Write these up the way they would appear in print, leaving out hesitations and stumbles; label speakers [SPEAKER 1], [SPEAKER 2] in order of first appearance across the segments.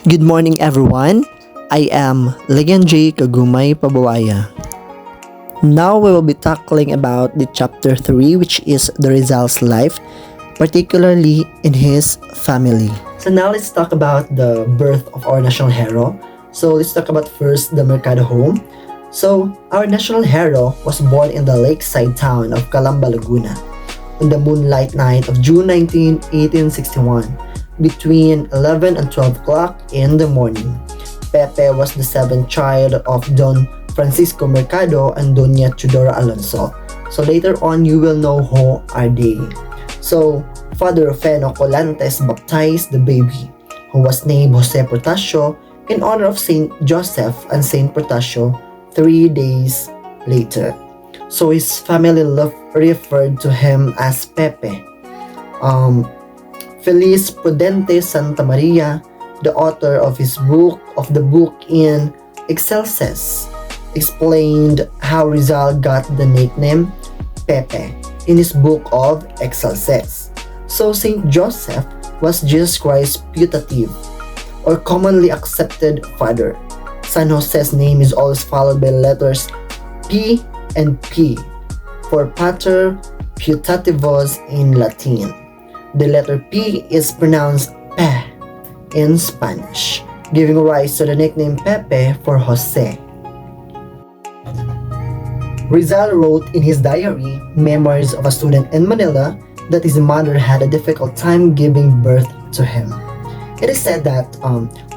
[SPEAKER 1] Good morning everyone. I am Legan J. Kagumay Pabuaya. Now we will be tackling about the chapter 3, which is the Rizal's life, particularly in his family. So now let's talk about the birth of our national hero. So let's talk about first the Mercado home. So our national hero was born in the lakeside town of Calamba, Laguna on the moonlight night of June 19, 1861, between 11 and 12 o'clock in the morning. Pepe was the seventh child of Don Francisco Mercado and Doña Tudora Alonso. So later on, you will know who are they. So Father Feno Colantes baptized the baby, who was named Jose Portasio in honor of Saint Joseph and Saint Portasio 3 days later. So his family referred to him as Pepe. Feliz Prudente Santa Maria, the author of the book in Excelsis, explained how Rizal got the nickname Pepe in his book of Excelsis. So Saint Joseph was Jesus Christ's putative or commonly accepted father. San Jose's name is always followed by letters P and P for Pater Putativus in Latin. The letter P is pronounced Pe in Spanish, giving rise to the nickname Pepe for Jose. Rizal wrote in his diary, Memoirs of a Student in Manila, that his mother had a difficult time giving birth to him. It is said that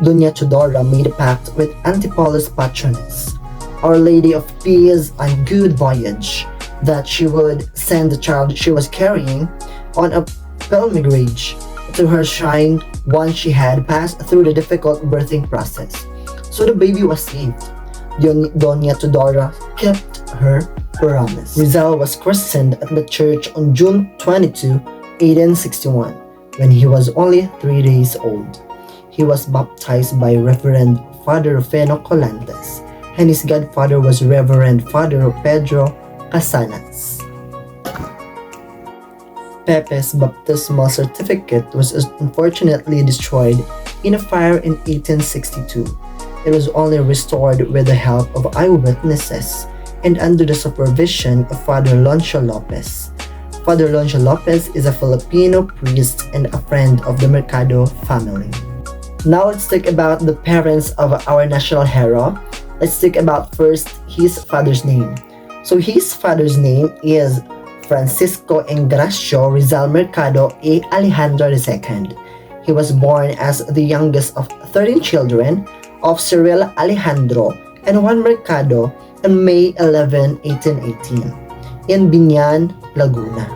[SPEAKER 1] Doña Tudora made a pact with Antipolus Patronus, Our Lady of Peace and Good Voyage, that she would send the child she was carrying on a pilgrimage to her shrine once she had passed through the difficult birthing process. So the baby was saved. Doña Tudora kept her promise. Rizal was christened at the church on June 22, 1861, when he was only 3 days old. He was baptized by Reverend Father Feno Colantes, and his godfather was Reverend Father Pedro Casanas. Pepe's baptismal certificate was unfortunately destroyed in a fire in 1862. It was only restored with the help of eyewitnesses and under the supervision of Father Loncio Lopez. Father Loncio Lopez is a Filipino priest and a friend of the Mercado family. Now let's talk about the parents of our national hero. Let's talk about first his father's name. So his father's name is Francisco Engracio Rizal Mercado A. Alejandro II. He was born as the youngest of 13 children of Cyril Alejandro and Juan Mercado on May 11, 1818, in Biñan, Laguna.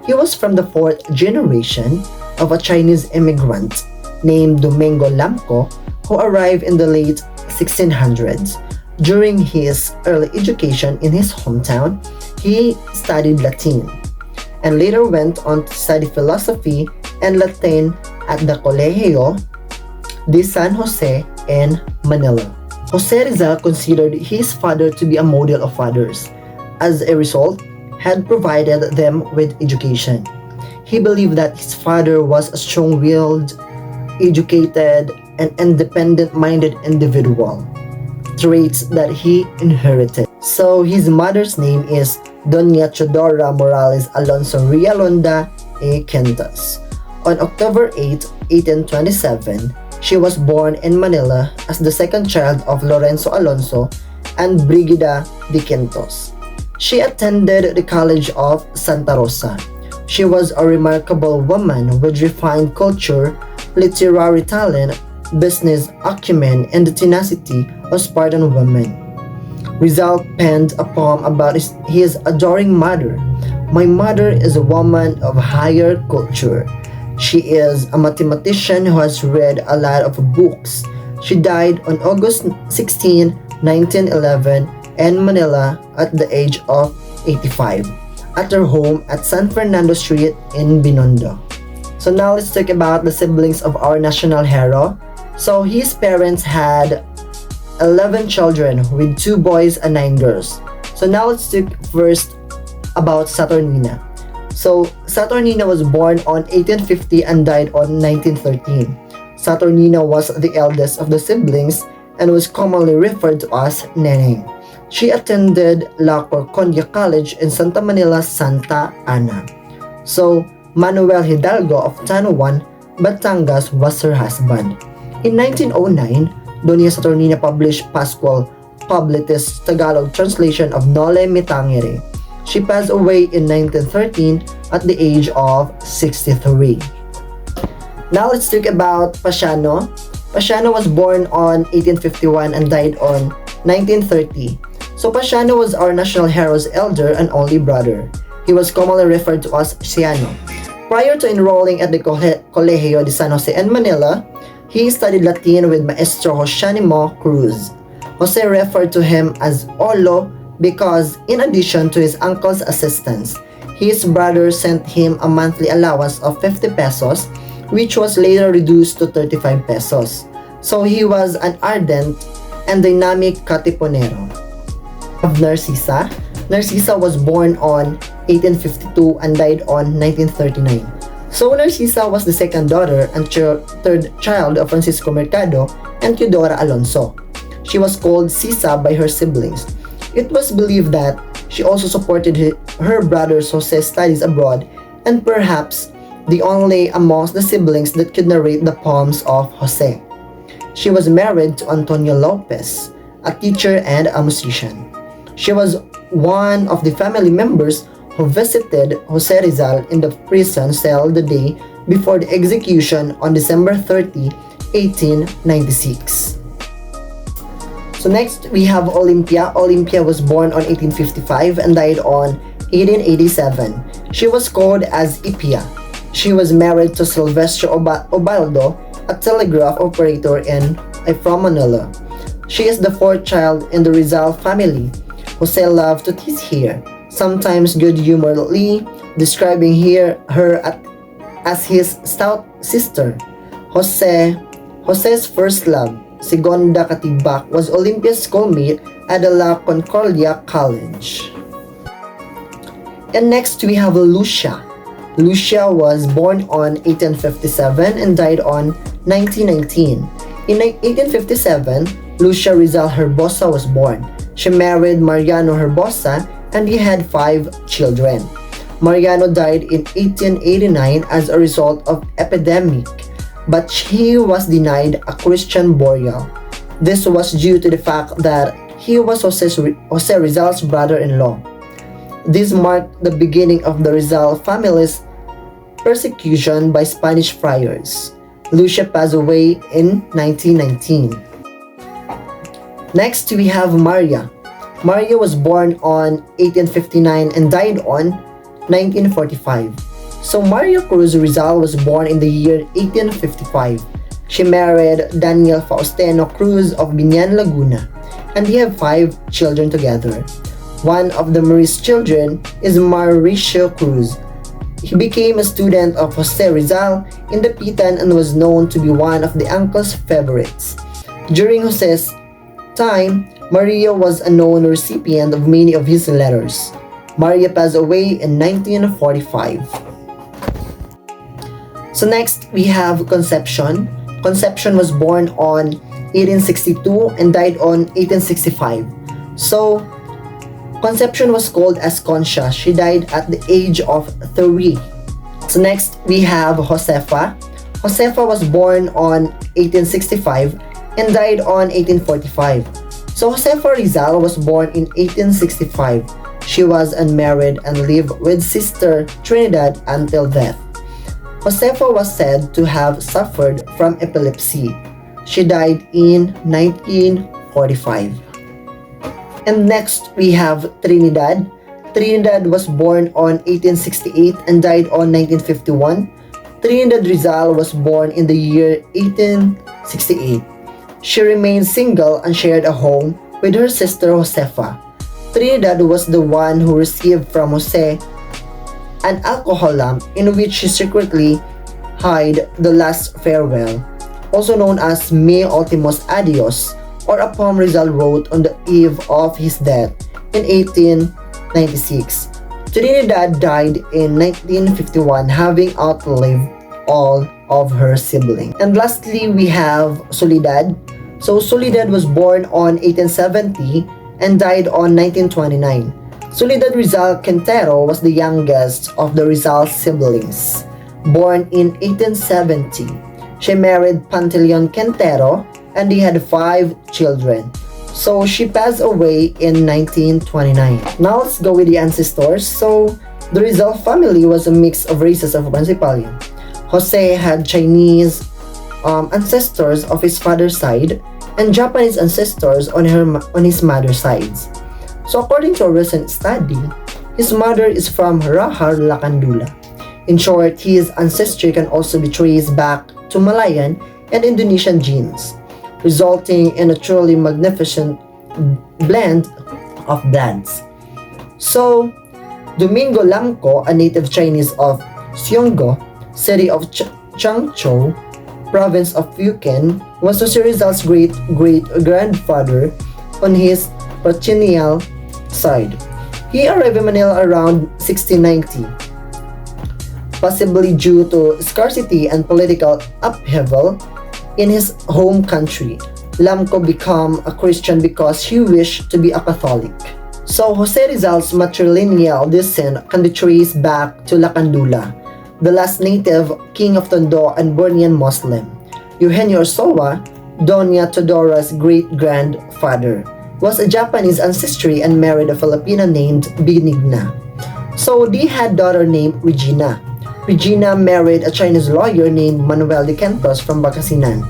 [SPEAKER 1] He was from the fourth generation of a Chinese immigrant named Domingo Lamco, who arrived in the late 1600s. During his early education in his hometown, he studied Latin and later went on to study philosophy and Latin at the Colegio de San Jose in Manila. Jose Rizal considered his father to be a model of fathers. As a result, had provided them with education. He believed that his father was a strong-willed, educated, and independent-minded individual, traits that he inherited. So his mother's name is Doña Tudora Morales Alonso Rialonda A. Quintas. On October 8, 1827, she was born in Manila as the second child of Lorenzo Alonso and Brigida de Quintos. She attended the College of Santa Rosa. She was a remarkable woman with refined culture, literary talent, business acumen, and the tenacity of Spartan women. Rizal penned a poem about his adoring mother. My mother is a woman of higher culture. She is a mathematician who has read a lot of books. She died on August 16, 1911 in Manila at the age of 85 at her home at San Fernando Street in Binondo. So now let's talk about the siblings of our national hero. So his parents had 11 children with 2 boys and 9 girls. So now let's talk first about Saturnina. So Saturnina was born on 1850 and died on 1913. Saturnina was the eldest of the siblings and was commonly referred to as Neneng. She attended La Corconia College in Santa Manila, Santa Ana. So, Manuel Hidalgo of Tanawan, Batangas was her husband. In 1909, Doña Saturnina published Pascual Publitis Tagalog translation of Nole Me Tangere. She passed away in 1913 at the age of 63. Now let's talk about Pasiano. Pasiano was born on 1851 and died on 1930. So Pasiano was our national hero's elder and only brother. He was commonly referred to as Siano. Prior to enrolling at the Colegio de San Jose in Manila, he studied Latin with Maestro Josanimo Cruz. Jose referred to him as Olo because, in addition to his uncle's assistance, his brother sent him a monthly allowance of 50 pesos, which was later reduced to 35 pesos. So he was an ardent and dynamic katipunero. Of Narcisa. Narcisa was born on 1852 and died on 1939. So Narcisa was the second daughter and third child of Francisco Mercado and Teodora Alonso. She was called Sisa by her siblings. It was believed that she also supported her brother Jose's studies abroad and perhaps the only amongst the siblings that could narrate the poems of Jose. She was married to Antonio Lopez, a teacher and a musician. She was one of the family members who visited Jose Rizal in the prison cell the day before the execution on December 30, 1896. So next, we have Olympia. Olympia was born on 1855 and died on 1887. She was called as Ipia. She was married to Silvestre Obaldo, a telegraph operator from Manila. She is the fourth child in the Rizal family. Jose loved to tease her, sometimes good-humoredly, describing her as his stout sister. Jose's first love, Segonda Katibak, was Olympia's schoolmate at the La Concordia College. And next we have Lucia. Lucia was born on 1857 and died on 1919. In 1857, Lucia Rizal Herbosa was born. She married Mariano Herbosa and he had 5 children. Mariano died in 1889 as a result of epidemic, but he was denied a Christian burial. This was due to the fact that he was Jose Rizal's brother-in-law. This marked the beginning of the Rizal family's persecution by Spanish friars. Lucia passed away in 1919. Next, we have Maria. Maria was born on 1859 and died on 1945. So Maria Cruz Rizal was born in the year 1855. She married Daniel Faustino Cruz of Binyan, Laguna, and they have 5 children together. One of the Marie's children is Mauricio Cruz. He became a student of Jose Rizal in the Pitan and was known to be one of the uncle's favorites. During Jose's time, Maria was a known recipient of many of his letters. Maria passed away in 1945. So next, we have Concepcion. Concepcion was born on 1862 and died on 1865. So, Concepcion was called as Concha. She died at the age of 3. So next, we have Josefa. Josefa was born on 1865 and died on 1845. So Josefa Rizal was born in 1865. She was unmarried and lived with Sister Trinidad until death. Josefa was said to have suffered from epilepsy. She died in 1945. And next, we have Trinidad. Trinidad was born on 1868 and died on 1951. Trinidad Rizal was born in the year 1868. She remained single and shared a home with her sister Josefa. Trinidad was the one who received from Jose an alcohol lamp in which she secretly hid the last farewell, also known as Me Ultimos Adios, or a poem Rizal wrote on the eve of his death in 1896. Trinidad died in 1951, having outlived all of her sibling. And lastly, we have Soledad. So Soledad was born on 1870 and died on 1929. Soledad Rizal Quintero was the youngest of the Rizal siblings. Born in 1870, she married Pantaleon Quintero and they had 5 children. So she passed away in 1929. Now let's go with the ancestors. So the Rizal family was a mix of races of Principalio. Jose had Chinese ancestors of his father's side and Japanese ancestors on his mother's sides. So according to a recent study, his mother is from Rahar, Lakandula. In short, his ancestry can also be traced back to Malayan and Indonesian genes, resulting in a truly magnificent blend of bloods. So, Domingo Lamco, a native Chinese of Seonggo, city of Changzhou, province of Fujian, was Jose Rizal's great-great-grandfather on his patrilineal side. He arrived in Manila around 1690, possibly due to scarcity and political upheaval in his home country. Lamco became a Christian because he wished to be a Catholic. So Jose Rizal's matrilineal descent can be traced back to Lakandula, the last native king of Tondo and Bornean Muslim. Eugenio Ochoa, Doña Teodora's great-grandfather, was a Japanese ancestry and married a Filipino named Benigna. So they had a daughter named Regina. Regina married a Chinese lawyer named Manuel de Quintos from Bangasinan.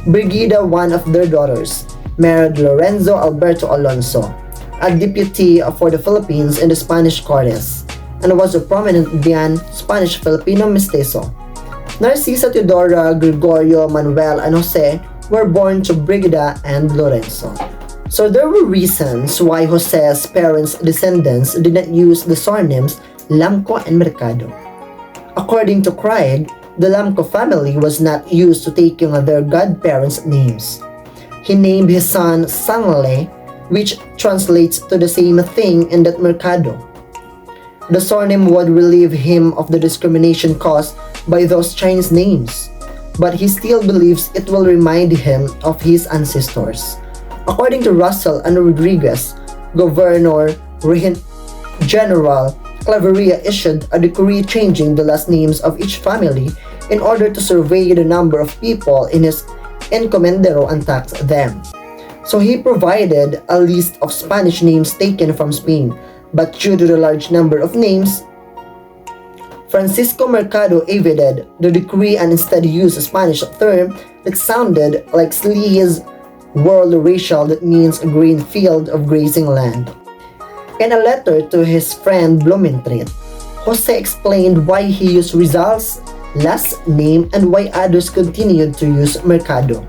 [SPEAKER 1] Brigida, one of their daughters, married Lorenzo Alberto Alonso, a deputy for the Philippines in the Spanish Cortes, and was a prominent Indian Spanish-Filipino mestizo. Narcisa, Teodora, Gregorio, Manuel, and Jose were born to Brigida and Lorenzo. So there were reasons why Jose's parents' descendants did not use the surnames Lamco and Mercado. According to Craig, the Lamco family was not used to taking their godparents' names. He named his son Sangle, which translates to the same thing in that Mercado. The surname would relieve him of the discrimination caused by those Chinese names, but he still believes it will remind him of his ancestors. According to Russell and Rodriguez, Governor General Claveria issued a decree changing the last names of each family in order to survey the number of people in his encomendero and tax them. So he provided a list of Spanish names taken from Spain, but due to the large number of names, Francisco Mercado evaded the decree and instead used a Spanish term that sounded like Slee's world racial, that means a green field of grazing land. In a letter to his friend Blumentritt, Jose explained why he used Rizal's last name and why others continued to use Mercado.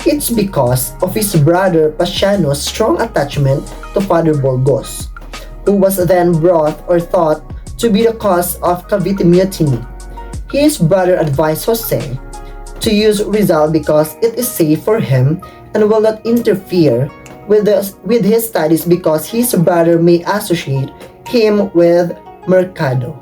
[SPEAKER 1] It's because of his brother Pasiano's strong attachment to Father Burgos, who was then brought or thought to be the cause of Cavite Mutiny. His brother advised Jose to use Rizal because it is safe for him and will not interfere with his studies because his brother may associate him with Mercado.